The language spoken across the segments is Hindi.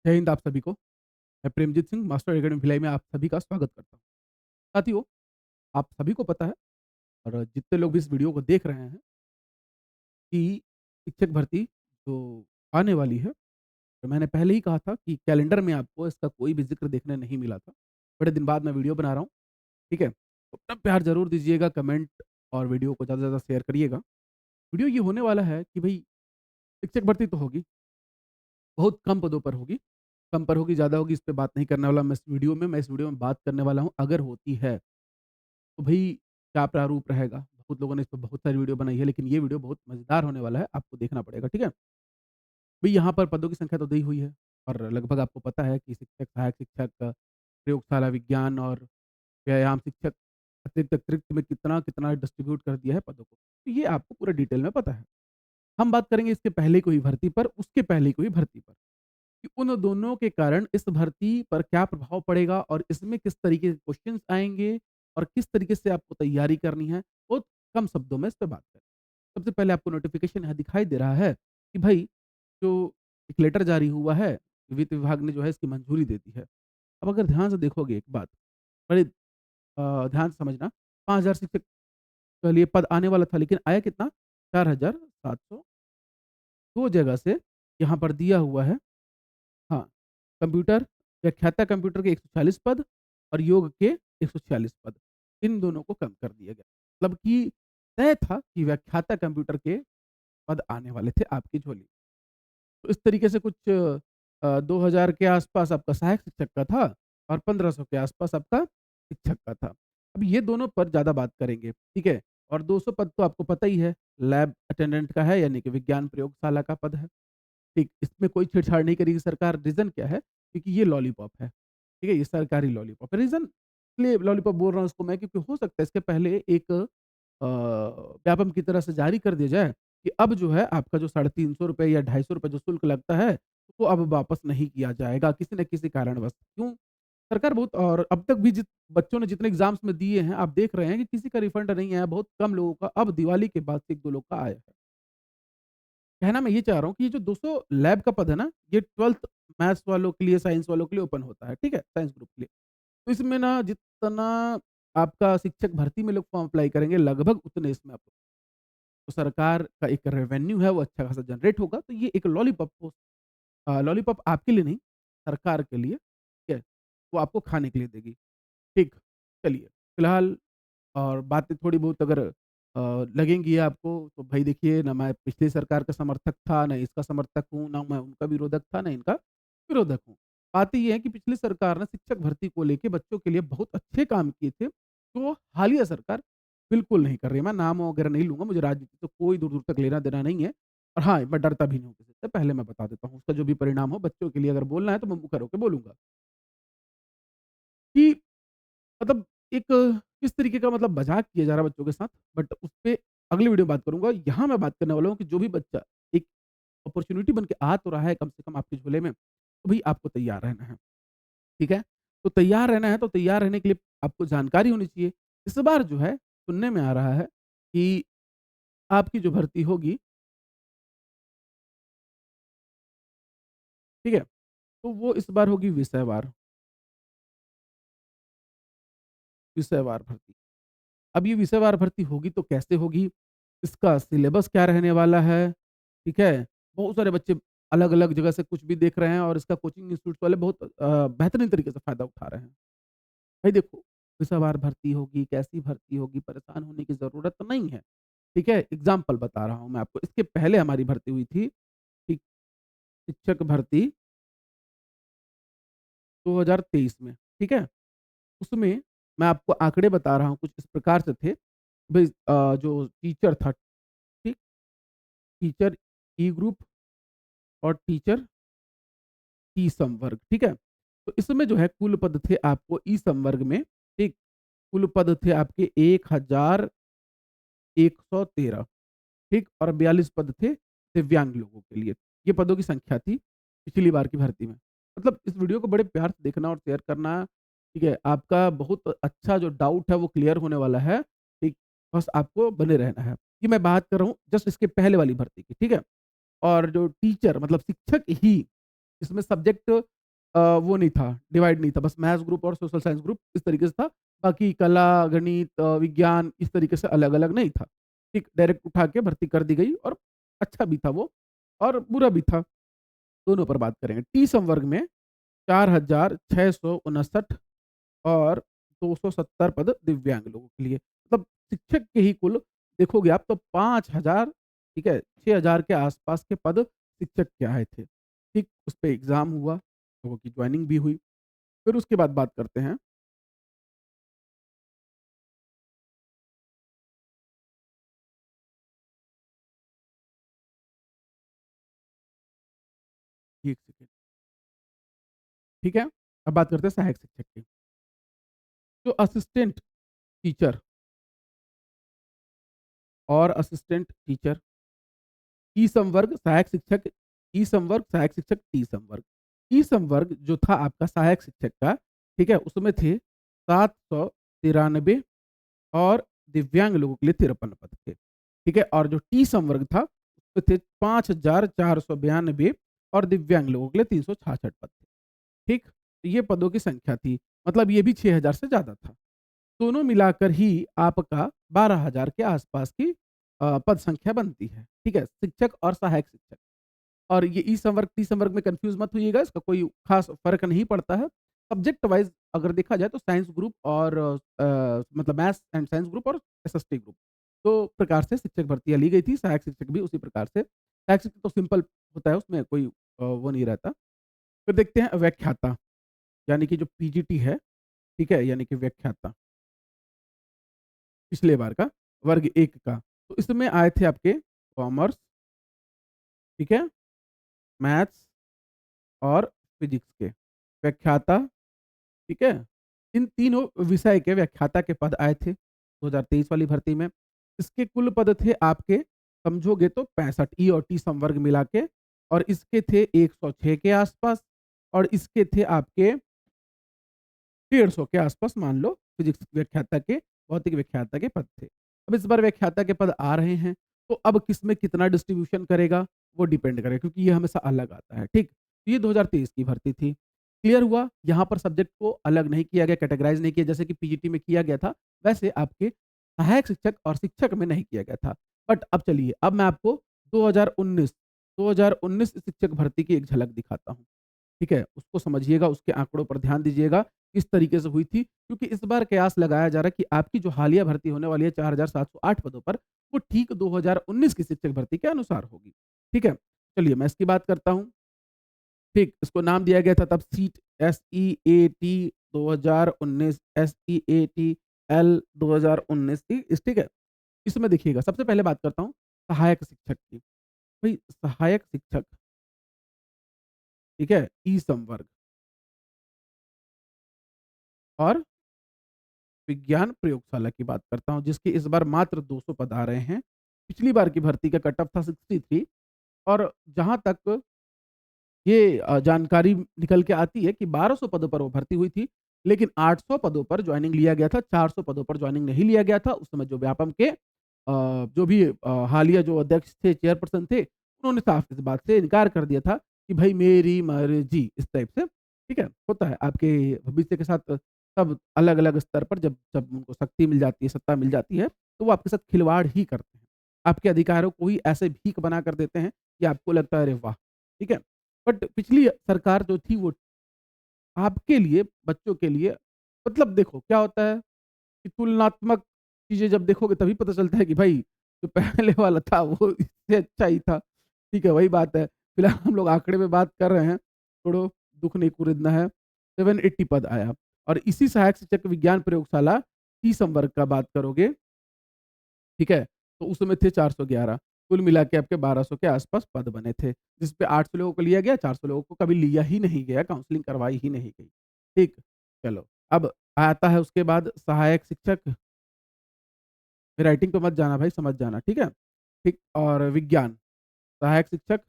जय हिंद आप सभी को। मैं प्रेमजीत सिंह मास्टर एकेडमी भिलाई में आप सभी का स्वागत करता हूँ। साथियों, आप सभी को पता है और जितने लोग भी इस वीडियो को देख रहे हैं कि शिक्षक भर्ती जो आने वाली है, तो मैंने पहले ही कहा था कि कैलेंडर में आपको इसका कोई भी ज़िक्र देखने नहीं मिला था। बड़े दिन बाद मैं वीडियो बना रहा हूँ, ठीक है? तो अपना प्यार ज़रूर दीजिएगा, कमेंट और वीडियो को ज़्यादा से ज़्यादा शेयर करिएगा। वीडियो ये होने वाला है कि भई शिक्षक भर्ती तो होगी, बहुत कम पदों पर होगी। कम पर होगी, ज़्यादा होगी इस पे बात नहीं करने वाला मैं इस वीडियो में बात करने वाला हूँ अगर होती है तो भई क्या प्रारूप रहेगा? बहुत लोगों ने इस पे बहुत सारी वीडियो बनाई है, लेकिन ये वीडियो बहुत मज़ेदार होने वाला है, आपको देखना पड़ेगा, ठीक है? भई यहाँ पर पदों की संख्या तो दी हुई है और लगभग आपको पता है कि शिक्षक, सहायक शिक्षक, प्रयोगशाला विज्ञान और व्यायाम शिक्षक अतिरिक्त में कितना-कितना डिस्ट्रीब्यूट कर दिया है पदों को। तो ये आपको पूरा डिटेल में पता है। हम बात करेंगे इसके पहले की हुई भर्ती पर, उसके पहले की हुई भर्ती पर, कि उन दोनों के कारण इस भर्ती पर क्या प्रभाव पड़ेगा और इसमें किस तरीके के क्वेश्चन्स आएँगे और किस तरीके से आपको तैयारी करनी है, बहुत कम शब्दों में इस पे बात करें। सबसे पहले आपको नोटिफ़िकेशन यहाँ दिखाई दे रहा है कि भई जो एक लेटर जारी हुआ है, वित्त विभाग ने जो है इसकी मंजूरी दे दी है। अब अगर ध्यान से देखोगे एक बात, बड़े ध्यान से समझना, 5000 शिक्षक के लिए पद आने वाला था, लेकिन आया कितना? 4702 जगह से यहाँ पर दिया हुआ है। हाँ, कंप्यूटर व्याख्याता कंप्यूटर के 140 पद और योग के 146 पद, इन दोनों को कम कर दिया गया। मतलब कि तय था कि व्याख्याता कंप्यूटर के पद आने वाले थे आपकी झोली। तो इस तरीके से कुछ 2000 के आसपास आपका सहायक शिक्षक का था और 1500 के आसपास आपका शिक्षक का था। अब ये दोनों पर ज़्यादा बात करेंगे, ठीक है? और 200 पद तो आपको पता ही है, लैब अटेंडेंट का है, यानी कि विज्ञान प्रयोगशाला का पद है। ठीक, इसमें कोई छेड़छाड़ नहीं करेगी सरकार, रीज़न क्या है? क्योंकि ये लॉलीपॉप है, ठीक है? ये सरकारी लॉलीपॉप है। रीज़न इसलिए लॉलीपॉप बोल रहा हूँ इसको मैं, क्योंकि हो सकता है इसके पहले एक व्यापम की तरह से जारी कर दिया जाए कि अब जो है आपका जो ₹350 या ₹250 जो शुल्क लगता है, वो अब वापस नहीं किया जाएगा किसी न किसी कारणवश। क्यों? सरकार बहुत, और अब तक भी बच्चों ने जितने एग्ज़ाम्स में दिए हैं, आप देख रहे हैं कि किसी का रिफंड नहीं आया, बहुत कम लोगों का अब दिवाली के बाद से 1-2 लोग का आया है। कहना मैं ये चाह रहा हूँ कि ये जो 200 लैब का पद है ना, ये 12th मैथ्स वालों के लिए, साइंस वालों के लिए ओपन होता है, ठीक है? साइंस ग्रुप के लिए। तो इसमें ना जितना आपका शिक्षक भर्ती में लोग फॉर्म अप्लाई करेंगे, लगभग उतने इसमें आपको, तो सरकार का एक रेवेन्यू है वो अच्छा खासा जनरेट होगा। तो ये एक लॉलीपॉप आपके लिए नहीं, सरकार के लिए, ठीक है? वो आपको खाने के लिए देगी। ठीक, चलिए, फिलहाल और बातें थोड़ी बहुत अगर लगेंगी आपको, तो भाई देखिए, ना मैं पिछली सरकार का समर्थक था, ना इसका समर्थक हूँ, ना मैं उनका विरोधक था, ना इनका विरोधक हूँ। बात ये है कि पिछली सरकार ने शिक्षक भर्ती को लेके बच्चों के लिए बहुत अच्छे काम किए थे, जो हालिया सरकार बिल्कुल नहीं कर रही है। मैं नाम वगैरह नहीं लूँगा, मुझे राजनीति से कोई दूर-दूर तक लेना-देना नहीं है और हाँ, मैं डरता भी नहीं हूँ किसी से, पहले मैं बता देता हूँ। उसका जो भी परिणाम हो बच्चों के लिए अगर बोलना है तो मैं मुखर होके बोलूँगा कि मतलब एक किस तरीके का मतलब मज़ाक किया जा रहा है बच्चों के साथ, बट उसपे अगली वीडियो में बात करूँगा। यहाँ मैं बात करने वाला हूँ कि जो भी बच्चा एक अपॉर्च्युनिटी बन के आ तो रहा है कम से कम आपके झोले में, तो भई आपको तैयार रहना है, ठीक है? तो तैयार रहना है, तो तैयार रहने के लिए आपको जानकारी होनी चाहिए। इस बार जो है सुनने में आ रहा है कि आपकी जो भर्ती होगी, ठीक है? तो वो इस बार होगी विषयवार भर्ती। अब ये विषयवार भर्ती होगी तो कैसे होगी? इसका सिलेबस क्या रहने वाला है? ठीक है? बहुत सारे बच्चे अलग-अलग जगह से कुछ भी देख रहे हैं और इसका कोचिंग इंस्टीट्यूट वाले बहुत बेहतरीन तरीके से फ़ायदा उठा रहे हैं। भाई देखो, विषयवार भर्ती होगी, कैसी भर्ती होगी, परेशान होने की ज़रूरत नहीं है। ठीक है? एग्ज़ाम्पल बता रहा हूँ मैं आपको। इसके पहले हमारी भर्ती हुई थी, ठीक, शिक्षक भर्ती 2023 में, ठीक है? उसमें मैं आपको आंकड़े बता रहा हूँ, कुछ इस प्रकार से थे। भई जो टीचर था, ठीक? टीचर ई ग्रुप और टीचर ई संवर्ग, ठीक है? तो इसमें जो है कुल पद थे आपको ई संवर्ग में, ठीक? कुल पद थे आपके 1113, ठीक? और 42 पद थे दिव्यांग लोगों के लिए। ये पदों की संख्या थी पिछली बार की भर्ती में। मतलब इस वीडियो को बड़े प्यार से देखना और शेयर करना, ठीक है? आपका बहुत अच्छा जो डाउट है वो क्लियर होने वाला है, ठीक? बस आपको बने रहना है। ये मैं बात कर रहा हूँ जस्ट इसके पहले वाली भर्ती की, ठीक है? और जो टीचर मतलब शिक्षक ही, इसमें सब्जेक्ट वो नहीं था, डिवाइड नहीं था, बस मैथ्स ग्रुप और सोशल साइंस ग्रुप इस तरीके से था। बाकी कला, गणित, विज्ञान इस तरीके से अलग-अलग नहीं था। ठीक, डायरेक्ट उठा के भर्ती कर दी गई और अच्छा भी था वो और बुरा भी था, दोनों पर बात करेंगे। टी संवर्ग में 4,659 और 270 पद दिव्यांग लोगों के लिए। मतलब शिक्षक के ही कुल देखोगे आप तो 5,000, ठीक है, 6,000 के आस-पास के पद शिक्षक के आए थे। ठीक, उस पे एग्ज़ाम हुआ, लोगों की जॉइनिंग भी हुई। फिर उसके बाद बात करते हैं। 1 सेकंड, ठीक है? अब बात करते हैं सहायक शिक्षक की। जो असिस्टेंट टीचर और असिस्टेंट टीचर, ई संवर्ग, सहायक शिक्षक, ई संवर्ग, सहायक शिक्षक, टी संवर्ग। ई संवर्ग जो था आपका सहायक शिक्षक का, ठीक है? उसमें थे 793 और दिव्यांग लोगों के लिए 53 पद थे, ठीक है? और जो टी संवर्ग था, उसमें थे 5,492 और दिव्यांग लोगों के लिए 366 पद थे, ठीक? तो ये पदों की संख्या थी, मतलब ये भी 6,000 से ज़्यादा था। दोनों मिलाकर ही आपका 12,000 के आसपास की पद संख्या बनती है, ठीक है? शिक्षक और सहायक शिक्षक। और ये ई संवर्ग, टी संवर्ग में कन्फ्यूज़ मत होइएगा, इसका कोई ख़ास फ़र्क नहीं पड़ता है। सब्जेक्ट वाइज़ अगर देखा जाए तो साइंस ग्रुप और मतलब मैथ्स एंड साइंस ग्रुप और एसएसटी ग्रुप, 2 प्रकार से शिक्षक भर्तियाँ ली गई थी, सहायक शिक्षक भी उसी प्रकार से। सहायक शिक्षक तो सिंपल होता है, उसमें कोई वो नहीं रहता। फिर देखते हैं व्याख्याता, यानी कि जो पीजीटी है, ठीक है? यानी कि व्याख्याता, पिछले बार का, वर्ग 1 का। तो इसमें आए थे आपके कॉमर्स, ठीक है? मैथ्स और फिज़िक्स के व्याख्याता, ठीक है? इन तीनों विषय के व्याख्याता के पद आए थे 2023 वाली भर्ती में। इसके कुल पद थे आपके, समझोगे तो 65, ई और टी संवर्ग मिला के, और इसके थे 106 के आसपास और इसके थे आपके 150 के आसपास, मान लो फिजिक्स व्याख्याता के, भौतिक व्याख्याता के पद थे। अब इस बार व्याख्याता के पद आ रहे हैं, तो अब किसमें कितना डिस्ट्रीब्यूशन करेगा, वो डिपेंड करेगा, क्योंकि ये हमेशा अलग आता है, ठीक? तो ये 2023 की भर्ती थी। क्लियर हुआ? यहाँ पर सब्जेक्ट को अलग नहीं किया गया, कैटेगराइज़ नहीं किया, जैसे कि पीजीटी में किया गया था, वैसे आपके सहायक शिक्षक और शिक्षक में नहीं किया गया था। बट अब चलिए, अब मैं आपको 2019 2019 शिक्षक भर्ती की एक झलक दिखाता हूँ। ठीक है? उसको समझिएगा, उसके आंकड़ों पर ध्यान दीजिएगा, किस तरीके से हुई थी, क्योंकि इस बार कयास लगाया जा रहा है कि आपकी जो हालिया भर्ती होने वाली है 4,708 पदों पर, वो ठीक 2019 की शिक्षक भर्ती के अनुसार होगी। ठीक है? चलिए मैं इसकी बात करता हूँ। ठीक, इसको नाम दिया गया था तब सीट, SEAT 2019, SEAT-L 2019 थी, ठीक है? इसमें देखिएगा, सबसे पहले बात करता हूँ सहायक शिक्षक की। भई सहायक शिक्षक, ठीक है? ई संवर्ग और विज्ञान प्रयोगशाला की बात करता हूँ, जिसके इस बार मात्र 200 पद आ रहे हैं। पिछली बार की भर्ती का कट ऑफ था 63, और जहाँ तक ये जानकारी निकल के आती है कि 1200 पदों पर वो भर्ती हुई थी, लेकिन 800 पदों पर जॉइनिंग लिया गया था, 400 पदों पर जॉइनिंग नहीं लिया गया था। उस समय जो व्यापम के जो भी हालिया जो अध्यक्ष थे, चेयरपर्सन थे, उन्होंने साफ इस बात से इनकार कर दिया था कि भई मेरी मर्ज़ी, इस टाइप से, ठीक है? होता है आपके भविष्य के साथ, सब अलग-अलग स्तर पर जब जब उनको शक्ति मिल जाती है, सत्ता मिल जाती है, तो वो आपके साथ खिलवाड़ ही करते हैं। आपके अधिकारों को ही ऐसे भीख बना कर देते हैं कि आपको लगता है अरे वाह! ठीक है? बट पिछली सरकार जो थी वो आपके लिए, बच्चों के लिए, मतलब देखो क्या होता है कि तुलनात्मक चीज़ें जब देखोगे तभी पता चलता है कि भाई जो पहले वाला था वो इससे अच्छा ही था। ठीक है, वही बात है। फिलहाल हम लोग आंकड़े में बात कर रहे हैं, छोड़ो, दुःख नहीं कुरेदना है। 780 पद आया, और इसी सहायक शिक्षक विज्ञान प्रयोगशाला टी संवर्ग का बात करोगे, ठीक है? तो उसमें थे 411, कुल मिला के आपके 1200 के आस-पास पद बने थे, जिस पे 800 लोगों को लिया गया, 400 लोगों को कभी लिया ही नहीं गया, काउंसलिंग करवाई ही नहीं गई। ठीक, चलो, अब आता है उसके बाद सहायक शिक्षक, राइटिंग पे मत जाना भाई, समझ जाना, ठीक है? ठीक, और विज्ञान, सहायक शिक्षक,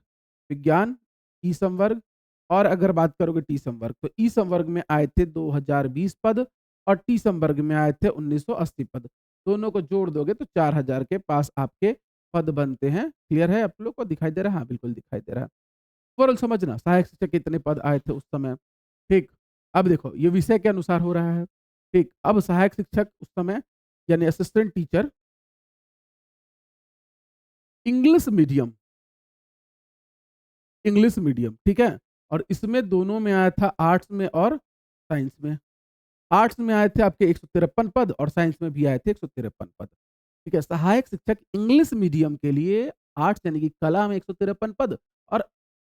विज्ञान, ई संवर्ग, और अगर बात करोगे टी संवर्ग, तो ई संवर्ग में आए थे 2020 पद और टी संवर्ग में आए थे 1980 पद। दोनों को जोड़ दोगे तो 4,000 के पास आपके पद बनते हैं। क्लियर है आप लोग को? दिखाई दे रहा है? हाँ, बिल्कुल दिखाई दे रहा है। ओवरऑल समझना, सहायक शिक्षक के कितने पद आए थे उस समय। ठीक। अब देखो ये विषय के अनुसार हो रहा है। ठीक, अब सहायक शिक्षक उस समय यानी assistant teacher English medium English medium, ठीक है? और इसमें दोनों में आया था आर्ट्स में और साइंस में। आर्ट्स में आए थे आपके 153 पद और साइंस में भी आए थे 153 पद। ठीक है, सहायक शिक्षक इंग्लिश मीडियम के लिए आर्ट्स यानी कि कला में 153 पद और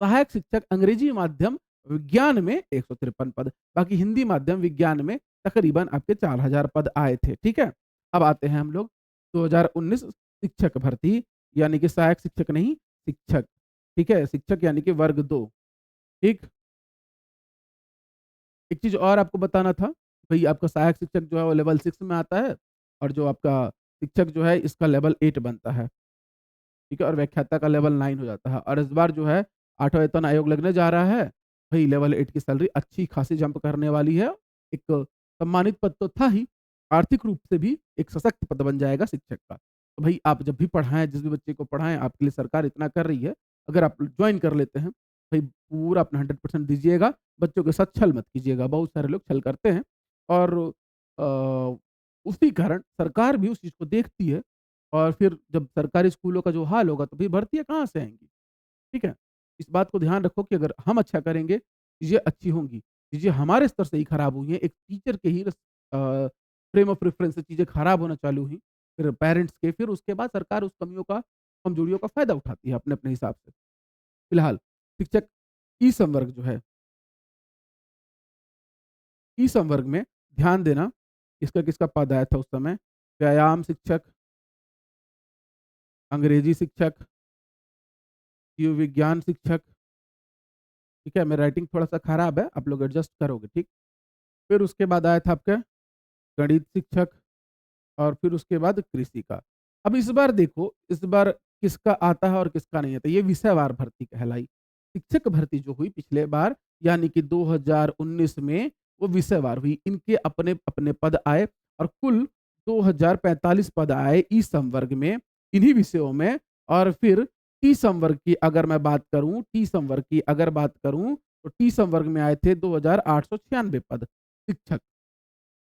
सहायक शिक्षक अंग्रेजी माध्यम विज्ञान में 153 पद। बाकी हिंदी माध्यम विज्ञान में तकरीबन आपके 4000 पद आए थे। ठीक है? अब आते हैं हम लोग 2019 शिक्षक भर्ती यानी कि सहायक शिक्षक नहीं, शिक्षक। ठीक है? शिक्षक यानी कि वर्ग 2। ठीक? एक चीज़ और आपको बताना था, भई आपका सहायक शिक्षक जो है वो लेवल 6 में आता है और जो आपका शिक्षक जो है इसका लेवल 8 बनता है, ठीक है? और व्याख्याता का लेवल 9 हो जाता है और इस बार जो है 8वाँ वेतन आयोग लगने जा रहा है, भई लेवल 8 की सैलरी अच्छी खासी जंप करने वाली है। एक सम्मानित पद तो था ही, आर्थिक रूप से भी एक सशक्त पद बन जाएगा शिक्षक का। तो भई आप जब भी पढ़ाएँ, जिस भी बच्चे को पढ़ाएँ, आपके लिए सरकार इतना कर रही है, अगर आप जॉइन कर लेते हैं, भई पूरा अपना 100% दीजिएगा, बच्चों के साथ छल मत कीजिएगा। बहुत सारे लोग छल करते हैं और अ, उसी कारण सरकार भी उस चीज़ को देखती है और फिर जब सरकारी स्कूलों का जो हाल होगा, तो फिर भर्तियाँ कहाँ से आएँगी? ठीक है? इस बात को ध्यान रखो कि अगर हम अच्छा करेंगे, चीज़ें अच्छी होंगी। चीज़ें हमारे स्तर से ही खराब हुई हैं, एक टीचर के ही फ्रेम ऑफ रेफरेंस से चीज़ें खराब होना चालू हुई, फिर पेरेंट्स के, फिर उसके बाद सरकार उस कमियों का, कमजोरियों का फ़ायदा उठाती है अपने-अपने हिसाब से। फिलहाल शिक्षक ई संवर्ग जो है, ई संवर्ग में ध्यान देना, किसका-किसका पद आया था उस समय? व्यायाम शिक्षक, अंग्रेजी शिक्षक, जीव विज्ञान शिक्षक, ठीक है? मेरा राइटिंग थोड़ा-सा खराब है, आप लोग एडजस्ट करोगे, ठीक? फिर उसके बाद आया था आपका गणित शिक्षक और फिर उसके बाद कृषि का। अब इस बार देखो, इस बार किसका आता है और किसका नहीं आता, ये विषयवार भर्ती कहलाई। शिक्षक भर्ती जो हुई पिछले बार यानी कि 2019 में वो विषयवार हुई। इनके अपने-अपने पद आए और कुल 2045 पद आए ई संवर्ग में, इन्हीं विषयों में और फिर टी संवर्ग की अगर मैं बात करूँ टी संवर्ग की अगर बात करूँ, तो टी संवर्ग में आए थे 2896 पद शिक्षक।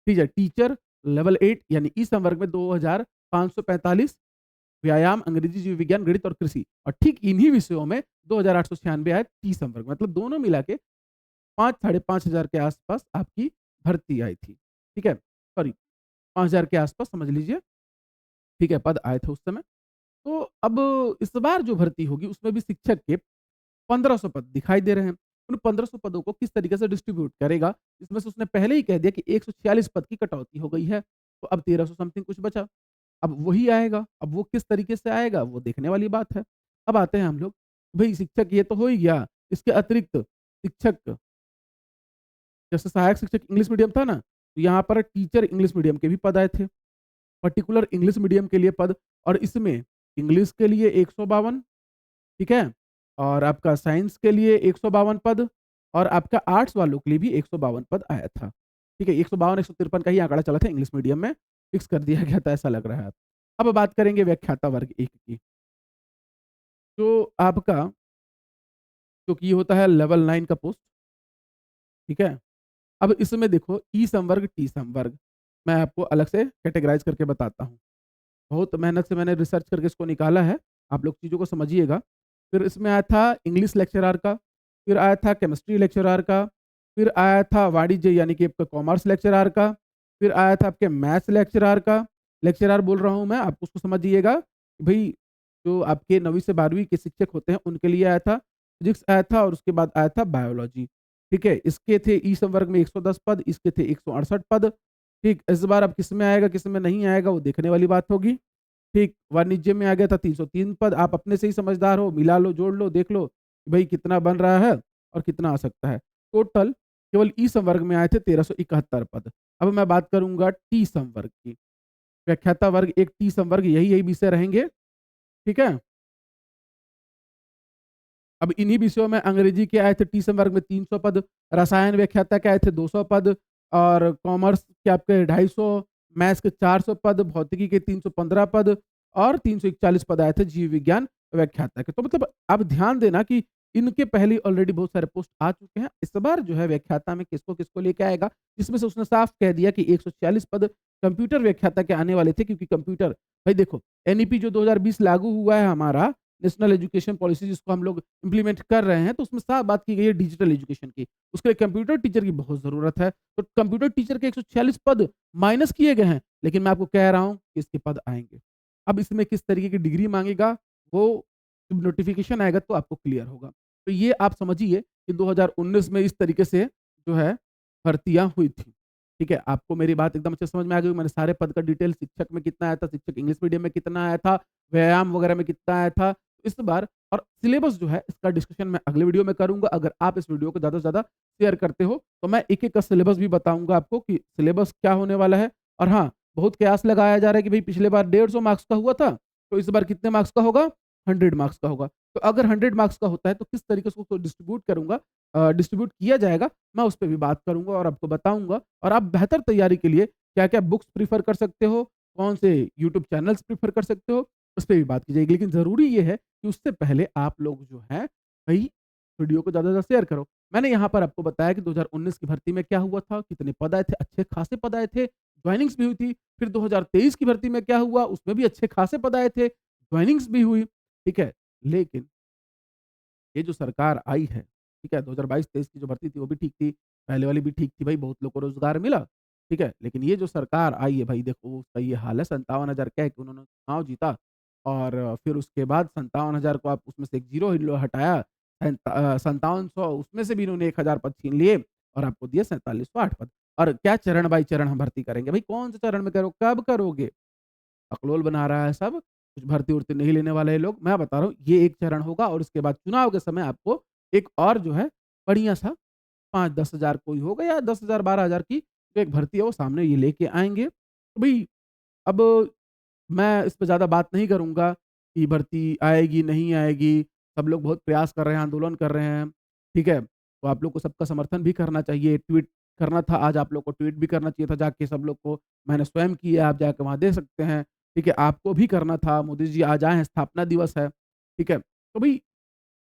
ठीक है, टीचर लेवल 8 यानी ई संवर्ग में 2545 व्यायाम, अंग्रेजी, जीव विज्ञान, गणित और कृषि और ठीक इन्हीं विषयों में 2896 आए टी संवर्ग मतलब दोनों मिला के 5 साढ़े 5000 के आसपास आपकी भर्ती आई थी। ठीक है? सॉरी 5000 के आसपास समझ लीजिए, ठीक है, पद आए थे उस समय। तो अब इस बार जो भर्ती होगी उसमें भी शिक्षक के 1500 पद दिखाई दे रहे हैं। उन 1500 पदों को किस तरीके से डिस्ट्रीब्यूट करेगा, इसमें से उसने पहले ही कह दिया कि 146 पद की कटौती हो गई है, तो अब 1300 समथिंग कुछ बचा। अब वही आएगा, अब वो किस तरीके से आएगा, वो देखने वाली बात है। अब आते हैं हम लोग, भई शिक्षक ये तो हो ही गया, इसके अतिरिक्त शिक्षक जैसे सहायक शिक्षक इंग्लिश मीडियम था ना, तो यहाँ पर टीचर इंग्लिश मीडियम के भी पद आए थे। पर्टिकुलर इंग्लिश मीडियम के लिए पद और इसमें इंग्लिश के लिए 152 ठीक है? और आपका साइंस के लिए 152 पद और आपका आर्ट्स वालों के लिए भी 152 पद आया था। ठीक है? 152 153 का ही आंकड़ा चला था इंग्लिश मीडियम में, फिक्स कर दिया गया था ऐसा लग रहा है। अब बात करेंगे व्याख्याता वर्ग 1 की, जो आपका क्योंकि ये होता है लेवल 9 का पोस्ट, ठीक है? अब इसमें देखो ई संवर्ग, टी संवर्ग, मैं आपको अलग से कैटेगराइज़ करके बताता हूँ। बहुत मेहनत से मैंने रिसर्च करके इसको निकाला है, आप लोग चीज़ों को समझिएगा। फिर इसमें आया था इंग्लिश लेक्चरर का, फिर आया था केमिस्ट्री लेक्चरर का, फिर आया था वाणिज्य यानी कि आपका कॉमर्स लेक्चरर का, फिर आया था आपके मैथ्स लेक्चरर का। लेक्चरर बोल रहा हूँ मैं, आप उसको समझिएगा कि भई जो आपके 9वीं से 12वीं के शिक्षक होते हैं, उनके लिए आया था। फिजिक्स आया था और उसके बाद आया था बायोलॉजी, ठीक है? इसके थे ई संवर्ग में 110 पद, इसके थे 168 पद, ठीक? इस बार अब किसमें आएगा, किसमें नहीं आएगा, वो देखने वाली बात होगी। ठीक, वाणिज्य में आ गया था 303 पद, आप अपने से ही समझदार हो, मिला लो, जोड़ लो, देख लो, कि भई कितना बन रहा है और कितना आ सकता है। टोटल केवल ई संवर्ग में आए थे 1371 पद। अब मैं बात करूँगा टी संवर्ग की। व्याख्याता वर्ग 1 टी संवर्ग यही-यही विषय रहेंगे, ठीक है? अब इन्हीं विषयों में अंग्रेजी के आए थे टी संवर्ग में 300 पद, रसायन व्याख्याता के आए थे 200 पद और कॉमर्स के आपके 250, मैथ्स के 400 पद, भौतिकी के 315 पद और 341 पद आए थे जीव विज्ञान व्याख्याता के। तो मतलब आप ध्यान देना कि इनके पहले ऑलरेडी बहुत सारे पोस्ट आ चुके हैं। इस बार जो है व्याख्याता में किसको-किसको लेके आएगा, जिसमें से उसने साफ कह दिया कि 146 पद कंप्यूटर व्याख्याता के आने वाले थे, क्योंकि कंप्यूटर भाई देखो, एनईपी जो 2020 लागू हुआ है हमारा, नेशनल एजुकेशन पॉलिसी जिसको हम लोग इम्प्लीमेंट कर रहे हैं, तो उसमें साफ बात की गई है डिजिटल एजुकेशन की। उसके लिए कंप्यूटर टीचर की बहुत ज़रूरत है। तो कंप्यूटर टीचर के 146 पद माइनस किए गए हैं, लेकिन मैं आपको कह रहा हूँ कि इसके पद आएँगे। अब इसमें किस तरीके की डिग्री माँगेगा, वो जब नोटिफ़िकेशन आएगा तो आपको क्लियर होगा। तो ये आप समझिए कि 2019 में इस तरीके से जो है भर्तियाँ हुई थी। ठीक है? आपको मेरी बात एकदम अच्छे से समझ में आ गई। मैंने सारे पद का डिटेल, शिक्षक में कितना आया था, शिक्षक इंग्लिश मीडियम में कितना आया था, व्यायाम वगैरह में कितना आया था। इस बार और सिलेबस जो है इसका डिस्कशन मैं अगले वीडियो में करूँगा। अगर आप इस वीडियो को ज़्यादा से ज़्यादा शेयर करते हो, तो मैं एक-एक का सिलेबस भी बताऊँगा आपको कि सिलेबस क्या होने वाला है। और हाँ, बहुत कयास लगाया जा रहा है कि भई पिछले बार 150 मार्क्स का हुआ था, तो इस बार कितने मार्क्स का होगा? 100 मार्क्स का होगा। तो अगर 100 मार्क्स का होता है तो किस तरीके से उसको डिस्ट्रीब्यूट किया जाएगा, मैं उस पे भी बात करूँगा और आपको बताऊँगा। और आप बेहतर तैयारी के लिए क्या-क्या बुक्स प्रेफ़र कर सकते हो, कौन से यूट्यूब चैनल्स प्रेफ़र कर सकते हो, उस पे भी बात की जाएगी। लेकिन ज़रूरी ये है कि उससे पहले आप लोग जो हैं भई वीडियो को ज़्यादा से ज़्यादा शेयर करो। मैंने यहाँ पर आपको बताया कि 2019 की भर्ती में क्या हुआ था, कितने पद आए थे, अच्छे खासे पद आए थे, जॉइनिंग्स भी हुई थी। फिर 2023 की भर्ती में क्या हुआ, उसमें भी अच्छे खासे पद आए थे, जॉइनिंग्स भी हुई, ठीक है। लेकिन ये जो सरकार आई है, ठीक है, 2022-23 की जो भर्ती थी वो भी ठीक थी, पहले वाली भी ठीक थी भाई, बहुत लोगों को रोज़गार मिला, ठीक है। लेकिन ये जो सरकार आई है भाई, देखो उसका ये हाल है, 57,000 कह के उन्होंने चुनाव जीता और फिर उसके बाद 57,000 को आप उसमें से एक ज़ीरो हटाया, 5700 उसमें से भी इन्होंने 1,000 पद छीन लिए और आपको दिए 4708 पद। और क्या चरण बाई चरण हम भर्ती करेंगे, भाई कौन से चरण में कब करोगे? अकलोल बना रहा है सब, कुछ भर्ती-वर्ती नहीं लेने वाले हैं लोग। मैं बता रहा हूँ ये एक चरण होगा और उसके बाद चुनाव के समय आपको एक और जो है बढ़िया-सा 5-10 हज़ार कोई होगा या 10,000 12,000 की जो एक भर्ती है वो सामने ये लेके आएँगे। तो भई अब मैं इस पे ज़्यादा बात नहीं करूँगा कि भर्ती आएगी, नहीं आएगी। सब लोग बहुत प्रयास कर रहे हैं, आंदोलन कर रहे हैं, ठीक है? तो आप लोग को सबका समर्थन भी करना चाहिए। ट्वीट करना था, आज आप लोग को ट्वीट भी करना चाहिए था जाके सब लोग को। मैंने स्वयं किया, आप जाके वहाँ दे सकते हैं, ठीक है? आपको भी करना था, मोदी जी आज आए हैं, स्थापना दिवस है, ठीक है? तो भई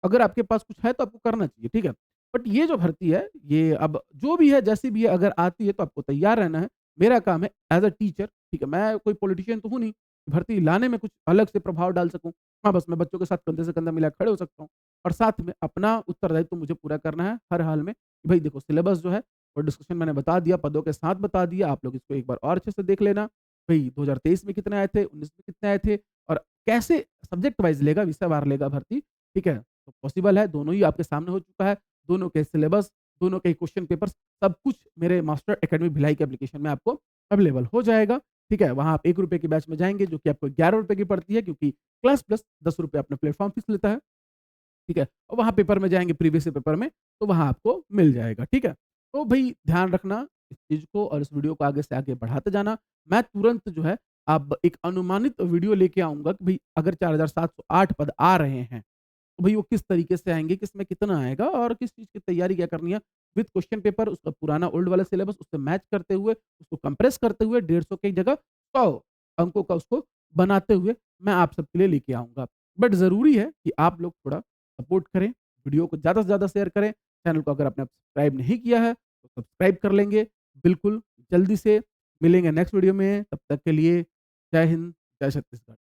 अगर आपके पास कुछ है तो आपको करना चाहिए, ठीक है? बट ये जो भर्ती है, ये अब जो भी है, जैसी भी है, अगर आती है तो आपको तैयार रहना है। मेरा काम है एज़ अ टीचर, ठीक है? मैं कोई पॉलिटिशियन तो हूँ नहीं, भर्ती लाने में कुछ अलग से प्रभाव डाल सकूँ। हाँ, बस मैं बच्चों के साथ कंधे से कंधा मिला के खड़े हो सकता हूँ और साथ में अपना उत्तरदायित्व तो मुझे पूरा करना है हर हाल में। कि भई देखो सिलेबस जो है और डिस्कशन मैंने बता दिया, पदों के साथ बता दिया, आप लोग इसको एक बार और अच्छे से देख लेना। भई 2023 में कितने आए थे, 19 में कितने आए थे और कैसे सब्जेक्ट वाइज़ लेगा, विषयवार लेगा भर्ती, ठीक है? तो पॉसिबल है, दोनों ही आपके सामने हो चुका है, दोनों के सिलेबस, दोनों के क्वेश्चन पेपर्स, सब कुछ मेरे मास्टर अकेडमी भिलाई के एप्लीकेशन में आपको अवेलेबल हो जाएगा, ठीक है? वहाँ आप ₹1 के बैच में जाएँगे जो कि आपको ₹11 की पड़ती है क्योंकि क्लास प्लस ₹10 अपना प्लेटफ़ॉर्म फीस लेता है, ठीक है? और वहाँ पेपर में जाएँगे प्रीवियस ईयर पेपर में, तो वहाँ आपको मिल जाएगा, ठीक है? तो भई ध्यान रखना इस चीज़ को और इस वीडियो को आगे से आगे बढ़ाते जाना। मैं तुरंत जो है अब एक अनुमानित वीडियो लेके आऊँगा कि भई अगर 4708 पद आ रहे हैं तो भई वो किस तरीके से आएँगे, किसमें कितना आएगा और किस चीज़ की तैयारी क्या करनी है विथ क्वेश्चन पेपर उसका पुराना ओल्ड वाला सिलेबस उससे मैच करते हुए, उसको कंप्रेस करते हुए 150 की जगह 100 अंकों का उसको बनाते हुए मैं आप सबके लिए लेके आऊँगा। बट ज़रूरी है कि आप लोग थोड़ा सपोर्ट करें, वीडियो को ज़्यादा से ज़्यादा शेयर करें, चैनल को अगर आपने सब्सक्राइब नहीं किया है, तो सब्सक्राइब कर लेंगे। बिल्कुल, जल्दी से मिलेंगे नेक्स्ट वीडियो में, तब तक के लिए जय हिंद, जय छत्तीसगढ़।